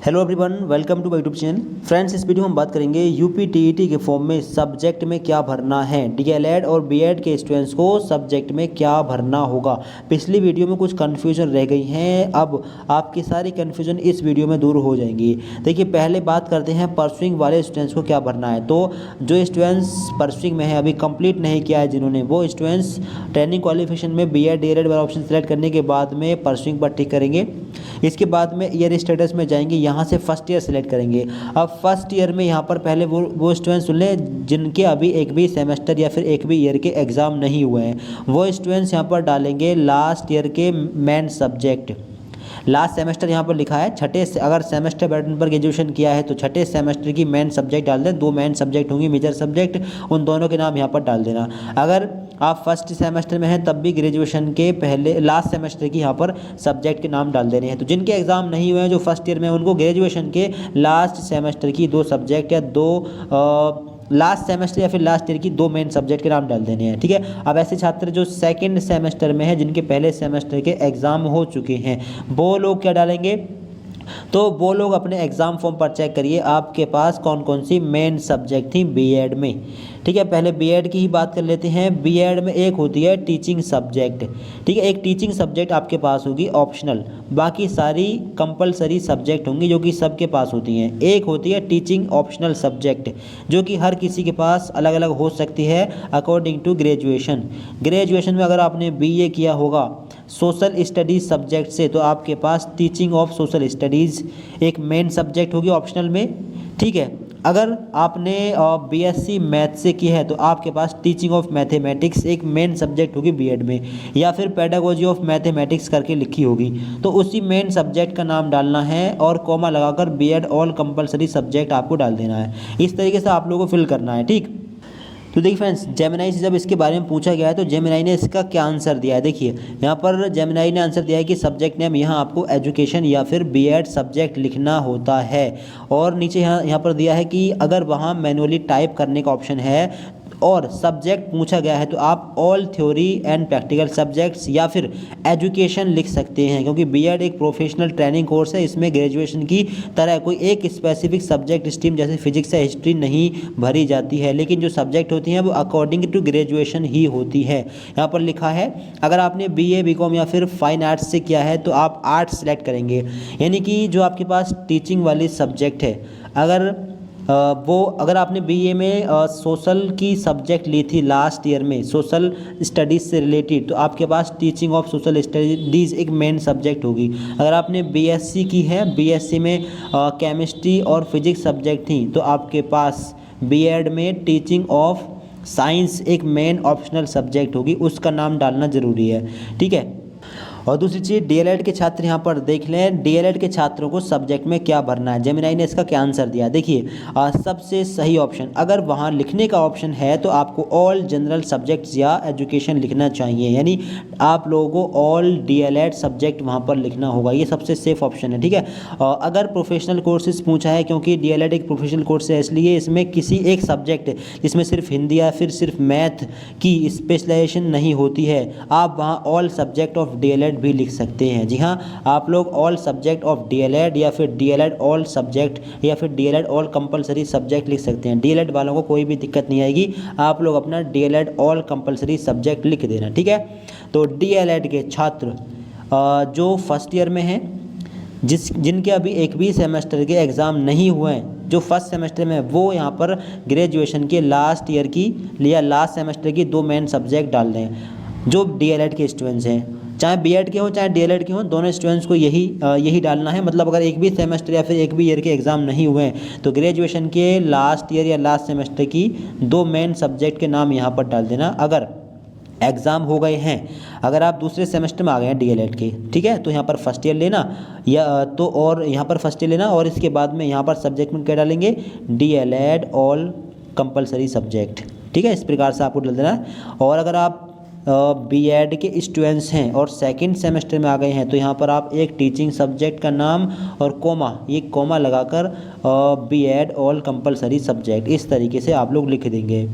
Hello everyone, welcome to my YouTube channel. Friends, इस video में हम बात करेंगे यूपी टीईटी के फॉर्म में सब्जेक्ट में क्या भरना है। डीएलएड और बीएड के स्टूडेंट्स को सब्जेक्ट में क्या भरना होगा। पिछली वीडियो में कुछ कन्फ्यूजन रह गई हैं, अब आपकी सारी कन्फ्यूजन इस वीडियो में दूर हो जाएंगी। देखिए, पहले बात करते हैं परसुइंग वाले स्टूडेंट्स को क्या भरना है। तो जो स्टूडेंट्स परसुइंग में है, अभी कंप्लीट नहीं किया है जिन्होंने, वो स्टूडेंट्स ट्रेनिंग क्वालिफिकेशन में बीएड डीएलएड वाला ऑप्शन सेलेक्ट करने के बाद में परसुइंग पर टिक करेंगे। इसके बाद में ईयर स्टेटस में जाएंगे, यहाँ से फर्स्ट ईयर सेलेक्ट करेंगे। अब फर्स्ट ईयर में यहाँ पर पहले वो स्टूडेंट्स सुन लें जिनके अभी एक भी सेमेस्टर या फिर एक भी ईयर के एग्ज़ाम नहीं हुए हैं। वो स्टूडेंट्स यहाँ पर डालेंगे लास्ट ईयर के मेन सब्जेक्ट। लास्ट सेमेस्टर यहाँ पर लिखा है, छठे से अगर सेमेस्टर पैटर्न पर ग्रेजुएशन किया है तो छठे सेमेस्टर की मेन सब्जेक्ट डाल दें। 2 मेन सब्जेक्ट होंगी, मेजर सब्जेक्ट, उन दोनों के नाम यहाँ पर डाल देना। अगर आप फर्स्ट सेमेस्टर में हैं तब भी ग्रेजुएशन के पहले लास्ट सेमेस्टर की यहाँ पर सब्जेक्ट के नाम डाल देने हैं। तो जिनके एग्ज़ाम नहीं हुए हैं जो फर्स्ट ईयर में, उनको ग्रेजुएशन के लास्ट सेमेस्टर की 2 सब्जेक्ट या 2 लास्ट सेमेस्टर या फिर लास्ट ईयर की 2 मेन सब्जेक्ट के नाम डाल देने हैं। ठीक है। अब ऐसे छात्र जो सेकंड सेमेस्टर में है, जिनके पहले सेमेस्टर के एग्ज़ाम हो चुके हैं, वो लोग क्या डालेंगे, तो वो लोग अपने एग्ज़ाम फॉर्म पर चेक करिए आपके पास कौन कौन सी मेन सब्जेक्ट थी बीएड में। ठीक है, पहले बीएड की ही बात कर लेते हैं। बीएड में एक होती है टीचिंग सब्जेक्ट। ठीक है, एक टीचिंग सब्जेक्ट आपके पास होगी ऑप्शनल, बाकी सारी कंपलसरी सब्जेक्ट होंगी जो कि सबके पास होती हैं। एक होती है टीचिंग ऑप्शनल सब्जेक्ट, जो कि हर किसी के पास अलग अलग हो सकती है अकॉर्डिंग टू ग्रेजुएशन। ग्रेजुएशन में अगर आपने बीए किया होगा सोशल स्टडीज़ सब्जेक्ट से, तो आपके पास टीचिंग ऑफ सोशल स्टडीज़ एक मेन सब्जेक्ट होगी ऑप्शनल में। ठीक है, अगर आपने बीएससी मैथ से की है तो आपके पास टीचिंग ऑफ मैथमेटिक्स एक मेन सब्जेक्ट होगी बीएड में, या फिर पेडागोजी ऑफ मैथमेटिक्स करके लिखी होगी। तो उसी मेन सब्जेक्ट का नाम डालना है और कॉमा लगाकर बीएड ऑल कंपलसरी सब्जेक्ट आपको डाल देना है। इस तरीके से आप लोगों को फिल करना है। ठीक, तो देखिए फ्रेंड्स, जेमिनाई से जब इसके बारे में पूछा गया है तो जेमिनाई ने इसका क्या आंसर दिया है। देखिए, यहाँ पर जेमिनाई ने आंसर दिया है कि सब्जेक्ट नेम यहाँ आपको एजुकेशन या फिर बीएड सब्जेक्ट लिखना होता है। और नीचे यहाँ पर दिया है कि अगर वहाँ मैनुअली टाइप करने का ऑप्शन है और सब्जेक्ट पूछा गया है तो आप all theory and practical subjects या फिर एजुकेशन लिख सकते हैं, क्योंकि बीएड एक प्रोफेशनल ट्रेनिंग कोर्स है। इसमें ग्रेजुएशन की तरह कोई एक स्पेसिफिक सब्जेक्ट स्ट्रीम जैसे फिजिक्स या हिस्ट्री नहीं भरी जाती है, लेकिन जो सब्जेक्ट होती हैं वो अकॉर्डिंग टू ग्रेजुएशन ही होती है। यहाँ पर लिखा है अगर आपने बीए बीकॉम या फिर फाइन आर्ट्स से किया है तो आप आर्ट्स सेलेक्ट करेंगे, यानी कि जो आपके पास टीचिंग वाली सब्जेक्ट है, अगर आपने बीए में सोशल की सब्जेक्ट ली थी लास्ट ईयर में सोशल स्टडीज़ से रिलेटेड, तो आपके पास टीचिंग ऑफ सोशल स्टडीज़ एक मेन सब्जेक्ट होगी। अगर आपने बीएससी की है, बीएससी में केमिस्ट्री और फिजिक्स सब्जेक्ट थी, तो आपके पास बीएड में टीचिंग ऑफ साइंस एक मेन ऑप्शनल सब्जेक्ट होगी, उसका नाम डालना ज़रूरी है। ठीक है। और दूसरी चीज़, डीएलएड के छात्र यहाँ पर देख लें, डीएलएड के छात्रों को सब्जेक्ट में क्या भरना है। जेमिनाई ने इसका क्या आंसर दिया। देखिए, सबसे सही ऑप्शन, अगर वहाँ लिखने का ऑप्शन है तो आपको ऑल जनरल सब्जेक्ट्स या एजुकेशन लिखना चाहिए, यानी आप लोगों को ऑल डीएलएड सब्जेक्ट वहाँ पर लिखना होगा। ये सबसे सेफ ऑप्शन है। ठीक है। अगर प्रोफेशनल कोर्सेज पूछा है, क्योंकि डीएलएड एक प्रोफेशनल कोर्स है, इसलिए इसमें किसी एक सब्जेक्ट जिसमें सिर्फ हिंदी या फिर सिर्फ मैथ की स्पेशलाइजेशन नहीं होती है, आप वहाँ ऑल सब्जेक्ट ऑफ डीएलएड भी लिख सकते हैं। जी हाँ, आप लोग ऑल सब्जेक्ट ऑफ डीएलएड या फिर डीएलएड ऑल सब्जेक्ट या फिर डीएलएड ऑल कंपलसरी सब्जेक्ट लिख सकते हैं। डीएलएड वालों को कोई भी दिक्कत नहीं आएगी, आप लोग अपना डीएलएड ऑल कंपलसरी सब्जेक्ट लिख देना। ठीक है। तो डीएलएड के छात्र जो फर्स्ट ईयर में हैं, जिनके अभी एक भी सेमेस्टर के एग्ज़ाम नहीं हुए हैं, जो फर्स्ट सेमेस्टर में, वो यहाँ पर ग्रेजुएशन के लास्ट ईयर की या लास्ट सेमेस्टर की 2 मेन सब्जेक्ट डाल दें। जो डीएलएड के स्टूडेंट्स हैं, चाहे बीएड के हों चाहे डीएलएड के हों, दोनों स्टूडेंट्स को यही डालना है। मतलब अगर एक भी सेमेस्टर या फिर एक भी ईयर के एग्ज़ाम नहीं हुए हैं तो ग्रेजुएशन के लास्ट ईयर या लास्ट सेमेस्टर की 2 मेन सब्जेक्ट के नाम यहाँ पर डाल देना। अगर एग्ज़ाम हो गए हैं, अगर आप दूसरे सेमेस्टर में आ गए हैं डीएलएड के, ठीक है, तो यहाँ पर फर्स्ट ईयर लेना या तो, और यहाँ पर फर्स्ट ईयर लेना और इसके बाद में यहाँ पर सब्जेक्ट में क्या डालेंगे, डीएलएड ऑल कंपलसरी सब्जेक्ट। ठीक है, इस प्रकार से आपको डाल देना है। और अगर आप बीएड के स्टूडेंट्स हैं और सेकंड सेमेस्टर में आ गए हैं तो यहाँ पर आप एक टीचिंग सब्जेक्ट का नाम और कॉमा लगाकर बीएड ऑल कंपलसरी सब्जेक्ट, इस तरीके से आप लोग लिख देंगे।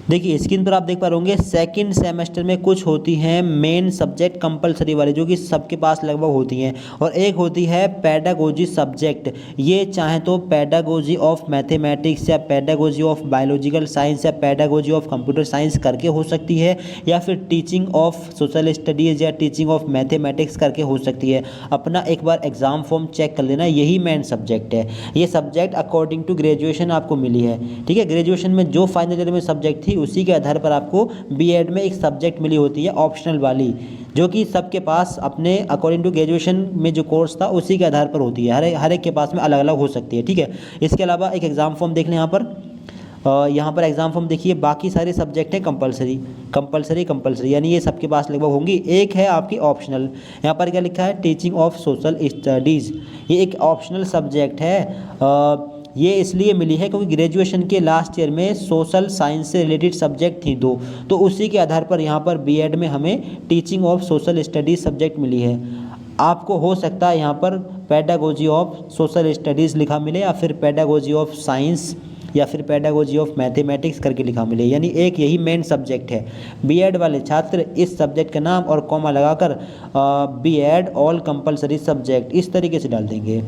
देखिए स्क्रीन पर आप देख पा रहे होंगे सेकंड सेमेस्टर में कुछ होती हैं मेन सब्जेक्ट कंपलसरी वाले जो कि सबके पास लगभग होती हैं, और एक होती है पेडागोजी सब्जेक्ट। ये चाहे तो पेडागोजी ऑफ मैथमेटिक्स या पेडागोजी ऑफ बायोलॉजिकल साइंस या पेडागोजी ऑफ कंप्यूटर साइंस करके हो सकती है, या फिर टीचिंग ऑफ सोशल स्टडीज़ या टीचिंग ऑफ मैथमेटिक्स करके हो सकती है। अपना एक बार एग्ज़ाम फॉर्म चेक कर लेना, यही मेन सब्जेक्ट है। ये सब्जेक्ट अकॉर्डिंग टू ग्रेजुएशन आपको मिली है, ठीक है। ग्रेजुएशन में जो फाइनल ईयर में सब्जेक्ट थी उसी के आधार पर आपको बीएड में एक सब्जेक्ट मिली होती है ऑप्शनल वाली, जो कि सबके पास अपने अकॉर्डिंग टू ग्रेजुएशन में जो कोर्स था उसी के आधार पर होती है। हर एक के पास में अलग अलग हो सकती है, ठीक है। इसके अलावा एक एग्ज़ाम फॉर्म देख लें यहाँ पर एग्ज़ाम फॉर्म देखिए, बाकी सारे सब्जेक्ट हैं कंपलसरी यानी ये सबके पास लगभग होंगी। एक है आपकी ऑप्शनल, यहाँ पर क्या लिखा है, टीचिंग ऑफ सोशल स्टडीज़, ये एक ऑप्शनल सब्जेक्ट है। ये इसलिए मिली है क्योंकि ग्रेजुएशन के लास्ट ईयर में सोशल साइंस से रिलेटेड सब्जेक्ट थी दो, तो उसी के आधार पर यहाँ पर बीएड में हमें teaching of social studies subject मिली है। आपको हो सकता है यहाँ पर पेडागोजी ऑफ सोशल स्टडीज़ लिखा मिले, या फिर पेडागोजी ऑफ साइंस, या फिर पेडागोजी ऑफ मैथमेटिक्स करके लिखा मिले, यानी एक यही मेन सब्जेक्ट है। बीएड वाले छात्र इस सब्जेक्ट का नाम और कॉमा लगाकर बीएड ऑल कंपलसरी सब्जेक्ट इस तरीके से डाल देंगे।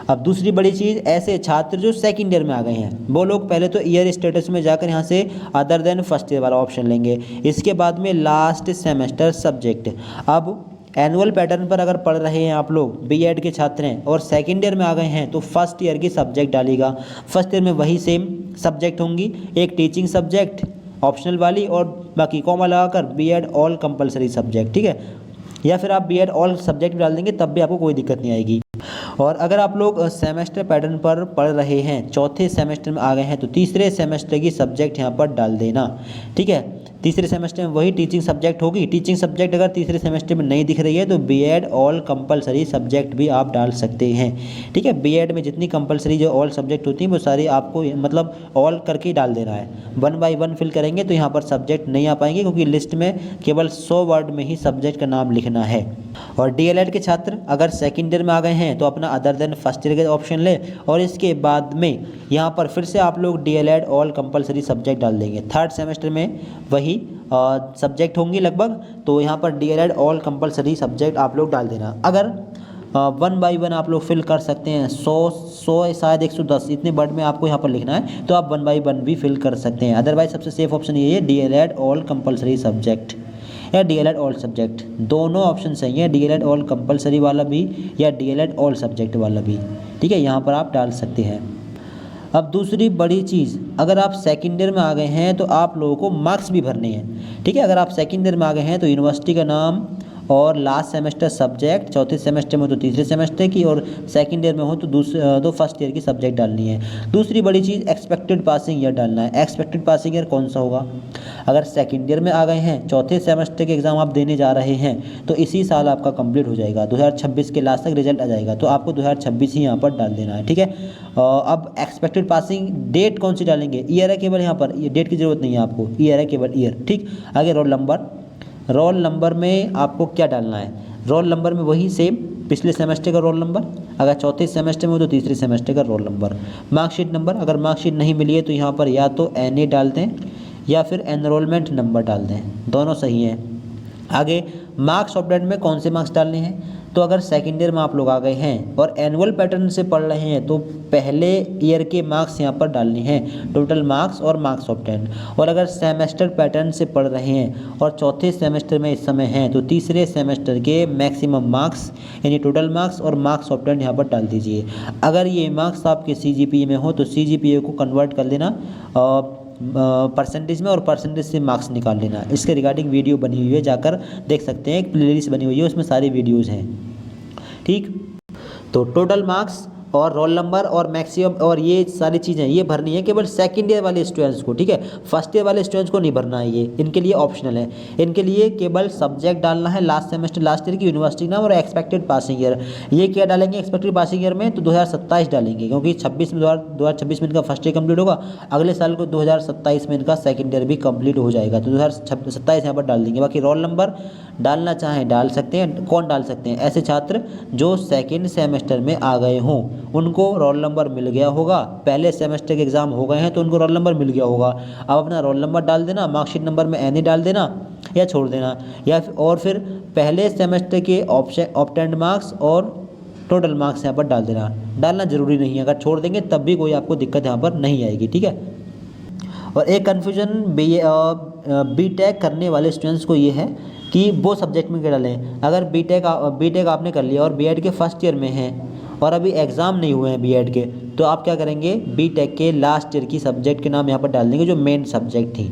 अब दूसरी बड़ी चीज़, ऐसे छात्र जो सेकंड ईयर में आ गए हैं वो लोग पहले तो ईयर स्टेटस में जाकर यहाँ से अदर देन फर्स्ट ईयर वाला ऑप्शन लेंगे। इसके बाद में लास्ट सेमेस्टर सब्जेक्ट। अब एनुअल पैटर्न पर अगर पढ़ रहे हैं आप लोग, बीएड के छात्र हैं और सेकंड ईयर में आ गए हैं, तो फर्स्ट ईयर की सब्जेक्ट डालिएगा। फर्स्ट ईयर में वही सेम सब्जेक्ट होंगी, एक टीचिंग सब्जेक्ट ऑप्शनल वाली और बाकी कॉमा लगाकर बीएड ऑल कंपलसरी सब्जेक्ट, ठीक है। या फिर आप बीएड ऑल सब्जेक्ट डाल देंगे तब भी आपको कोई दिक्कत नहीं आएगी। और अगर आप लोग सेमेस्टर पैटर्न पर पढ़ रहे हैं, चौथे सेमेस्टर में आ गए हैं, तो तीसरे सेमेस्टर की सब्जेक्ट यहाँ पर डाल देना, ठीक है। तीसरे सेमेस्टर में वही टीचिंग सब्जेक्ट होगी। टीचिंग सब्जेक्ट अगर तीसरे सेमेस्टर में नहीं दिख रही है तो बीएड ऑल कंपलसरी सब्जेक्ट भी आप डाल सकते हैं, ठीक है। बीएड में जितनी कंपलसरी जो ऑल सब्जेक्ट होती हैं वो सारी आपको मतलब ऑल करके डाल देना है। 1 बाय 1 फिल करेंगे तो यहाँ पर सब्जेक्ट नहीं आ पाएंगे, क्योंकि लिस्ट में केवल 100 वर्ड में ही सब्जेक्ट का नाम लिखना है। और डीएलएड के छात्र अगर सेकेंड ईयर में आ गए हैं तो अपना अदर देन फर्स्ट ईयर का ऑप्शन ले, और इसके बाद में यहाँ पर फिर से आप लोग डीएलएड ऑल कंपलसरी सब्जेक्ट डाल देंगे। थर्ड सेमेस्टर में वही सब्जेक्ट होंगी लगभग, तो यहाँ पर डीएलएड ऑल कंपलसरी सब्जेक्ट आप लोग डाल देना। अगर 1 बाय 1 आप लोग फिल कर सकते हैं, 100 शायद 110 इतने वर्ड में आपको यहाँ पर लिखना है, तो आप 1 बाय 1 भी फिल कर सकते हैं। अदरवाइज सबसे सेफ ऑप्शन ये है डीएलएड ऑल कंपलसरी सब्जेक्ट या डीएलएड ऑल सब्जेक्ट, दोनों ऑप्शन सही है, डीएलएड ऑल कंपलसरी वाला भी या डीएलएड ऑल सब्जेक्ट वाला भी, ठीक है। यहाँ पर आप डाल सकते हैं। अब दूसरी बड़ी चीज़, अगर आप सेकेंड ईयर में आ गए हैं तो आप लोगों को मार्क्स भी भरने हैं, ठीक है। अगर आप सेकेंड ईयर में आ गए हैं तो यूनिवर्सिटी का नाम और लास्ट सेमेस्टर सब्जेक्ट, चौथे सेमेस्टर में तो तीसरे सेमेस्टर की, और सेकंड ईयर में हो तो फर्स्ट ईयर की सब्जेक्ट डालनी है। दूसरी बड़ी चीज़ एक्सपेक्टेड पासिंग ईयर डालना है। एक्सपेक्टेड पासिंग ईयर कौन सा होगा? अगर सेकंड ईयर में आ गए हैं, चौथे सेमेस्टर के एग्ज़ाम आप देने जा रहे हैं, तो इसी साल आपका कंप्लीट हो जाएगा, 2026 के लास्ट तक रिजल्ट आ जाएगा, तो आपको 2026 ही यहाँ पर डाल देना है, ठीक है। अब एक्सपेक्टेड पासिंग डेट कौन सी डालेंगे? ईयर है केवल, यहाँ पर ये डेट की ज़रूरत नहीं है आपको, ईयर है केवल ईयर, ठीक। आगे रोल नंबर में आपको क्या डालना है? रोल नंबर में वही सेम पिछले सेमेस्टर का रोल नंबर, अगर चौथे सेमेस्टर में हो तो तीसरे सेमेस्टर का रोल नंबर। मार्कशीट नंबर, अगर मार्कशीट नहीं मिली है तो यहाँ पर या तो NA डाल दें या फिर एनरोलमेंट नंबर डाल दें, दोनों सही हैं। आगे मार्क्स ऑफ डेट में कौन से मार्क्स डालने हैं? तो अगर सेकेंड ईयर में आप लोग आ गए हैं और एनुअल पैटर्न से पढ़ रहे हैं तो पहले ईयर के मार्क्स यहाँ पर डालने हैं, टोटल मार्क्स और मार्क्स ऑफ 10। और अगर सेमेस्टर पैटर्न से पढ़ रहे हैं और चौथे सेमेस्टर में इस समय हैं तो तीसरे सेमेस्टर के मैक्सिमम मार्क्स यानी टोटल मार्क्स और मार्क्स ऑफ 10 यहाँ पर डाल दीजिए। अगर ये मार्क्स आपके CGPA में हो तो CGPA को कन्वर्ट कर देना परसेंटेज में और परसेंटेज से मार्क्स निकाल लेना। इसके रिगार्डिंग वीडियो बनी हुई है, जाकर देख सकते हैं, एक प्लेलिस्ट बनी हुई है, उसमें सारी वीडियोज़ हैं, ठीक। तो टोटल मार्क्स और रोल नंबर और मैक्सिमम और ये सारी चीज़ें ये भरनी है केवल सेकंड ईयर वाले स्टूडेंट्स को, ठीक है। फर्स्ट ईयर वाले स्टूडेंट्स को नहीं भरना है, ये इनके लिए ऑप्शनल है। इनके लिए केवल सब्जेक्ट डालना है, लास्ट सेमेस्टर लास्ट ईयर की यूनिवर्सिटी नाम और एक्सपेक्टेड पासिंग ईयर। ये क्या डालेंगे एक्सपेक्टेड पासिंग ईयर में? तो 2027 डालेंगे, क्योंकि 2026 में इनका फर्स्ट ईयर कंप्लीट होगा, अगले साल को 2027 में इनका सेकेंड ईयर भी कंप्लीट हो जाएगा, तो 2027 यहाँ पर डाल देंगे। बाकी रोल नंबर डालना चाहें डाल सकते हैं। कौन डाल सकते हैं? ऐसे छात्र जो सेकेंड सेमेस्टर में आ गए हों, उनको रोल नंबर मिल गया होगा, पहले सेमेस्टर के एग्ज़ाम हो गए हैं तो उनको रोल नंबर मिल गया होगा। अब अपना रोल नंबर डाल देना, मार्कशीट नंबर में एनी डाल देना या छोड़ देना, और फिर पहले सेमेस्टर के ऑब्टेंड मार्क्स और टोटल मार्क्स यहाँ पर डाल देना। डालना ज़रूरी नहीं है, अगर छोड़ देंगे तब भी कोई आपको दिक्कत यहाँ पर नहीं आएगी, ठीक है। और एक कन्फ्यूजन बीटेक करने वाले स्टूडेंट्स को ये है कि वो सब्जेक्ट में क्या डालें। अगर बीटेक आपने कर लिया और बीएड के फर्स्ट ईयर में हैं और अभी एग्ज़ाम नहीं हुए हैं बीएड के, तो आप क्या करेंगे, बीटेक के लास्ट ईयर की सब्जेक्ट के नाम यहाँ पर डाल देंगे जो मेन सब्जेक्ट थी।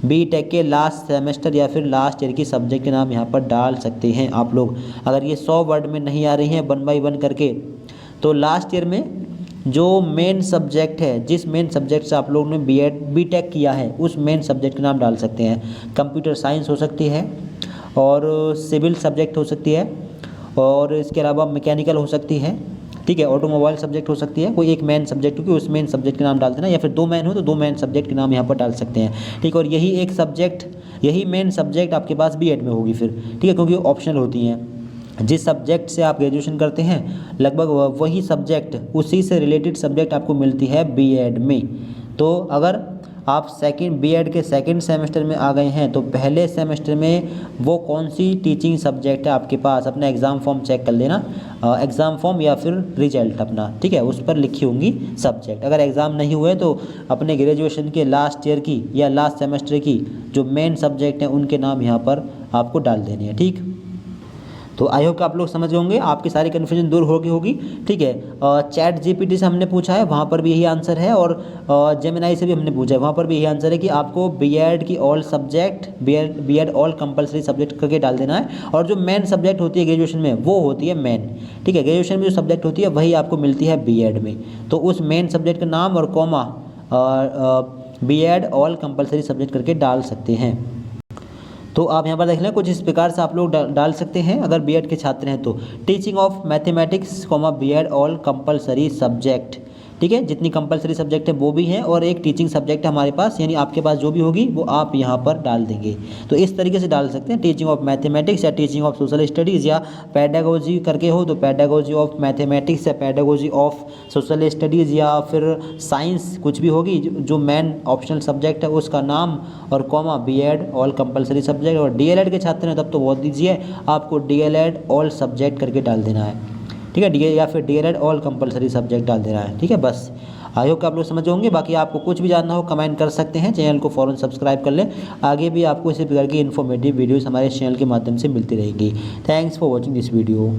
बीटेक के लास्ट सेमेस्टर या फिर लास्ट ईयर की सब्जेक्ट के नाम यहाँ पर डाल सकते हैं आप लोग। अगर ये 100 वर्ड में नहीं आ रही हैं 1 बाई 1 करके, तो लास्ट ईयर में जो मेन सब्जेक्ट है, जिस मेन सब्जेक्ट से आप लोगों ने बीटेक किया है, उस मेन सब्जेक्ट का नाम डाल सकते हैं। कंप्यूटर साइंस हो सकती है और सिविल सब्जेक्ट हो सकती है, और इसके अलावा मैकेनिकल हो सकती है, ठीक है, ऑटोमोबाइल सब्जेक्ट हो सकती है। कोई एक मेन सब्जेक्ट हो कि उस मेन सब्जेक्ट का नाम डाल देना, या फिर 2 मेन हो तो 2 मेन सब्जेक्ट के नाम यहाँ पर डाल सकते हैं, ठीक। और यही मेन सब्जेक्ट आपके पास बीएड में होगी फिर, ठीक है, क्योंकि ऑप्शनल होती हैं। जिस सब्जेक्ट से आप ग्रेजुएशन करते हैं लगभग वही सब्जेक्ट, उसी से रिलेटेड सब्जेक्ट आपको मिलती है बीएड में। तो अगर आप बीएड के सेकंड सेमेस्टर में आ गए हैं तो पहले सेमेस्टर में वो कौन सी टीचिंग सब्जेक्ट है आपके पास, अपना एग्ज़ाम फॉर्म चेक कर लेना, एग्ज़ाम फॉर्म या फिर रिजल्ट अपना, ठीक है, उस पर लिखी होंगी सब्जेक्ट। अगर एग्ज़ाम नहीं हुए तो अपने ग्रेजुएशन के लास्ट ईयर की या लास्ट सेमेस्टर की जो मेन सब्जेक्ट हैं उनके नाम यहाँ पर आपको डाल देने हैं, ठीक। तो आई होप कि आप लोग समझ गए होंगे, आपकी सारी कन्फ्यूजन दूर होगी, ठीक है। चैट जीपीटी से हमने पूछा है, वहाँ पर भी यही आंसर है, और जेमिनाई से भी हमने पूछा है, वहाँ पर भी यही आंसर है कि आपको बीएड की all subject, BEd all compulsory subject करके डाल देना है। और जो मेन सब्जेक्ट होती है ग्रेजुएशन में वो होती है मेन, ठीक है, ग्रेजुएशन में जो सब्जेक्ट होती है वही आपको मिलती है बीएड में। तो उस मेन सब्जेक्ट का नाम और comma BEd all compulsory subject करके डाल सकते हैं। तो आप यहाँ पर देख लें, कुछ इस प्रकार से आप लोग डाल सकते हैं अगर बीएड के छात्र हैं तो। Teaching of mathematics BEd all compulsory subject, ठीक है, जितनी कंपलसरी सब्जेक्ट है वो भी हैं, और एक टीचिंग सब्जेक्ट है हमारे पास, यानी आपके पास जो भी होगी वो आप यहाँ पर डाल देंगे। तो इस तरीके से डाल सकते हैं, टीचिंग ऑफ मैथमेटिक्स या टीचिंग ऑफ सोशल स्टडीज़, या पैडागोजी करके हो तो पैडागोजी ऑफ मैथमेटिक्स या पैडागोजी ऑफ सोशल स्टडीज़, या फिर साइंस कुछ भी होगी, जो मेन ऑप्शनल सब्जेक्ट है उसका नाम और comma BEd all compulsory subject. और डीएलएड के छात्र हैं तब तो बहुत दीजिए, आपको डीएलएड ऑल सब्जेक्ट करके डाल देना है, ठीक है, या फिर डीएलएड ऑल कंपलसरी सब्जेक्ट डाल देना है, ठीक है। बस आई होप कि आप लोग समझ होंगे। बाकी आपको कुछ भी जानना हो कमेंट कर सकते हैं, चैनल को फ़ौरन सब्सक्राइब कर लें, आगे भी आपको इसी प्रकार की इन्फॉर्मेटिव वीडियोस हमारे चैनल के माध्यम से मिलती रहेगी। Thanks for watching this video.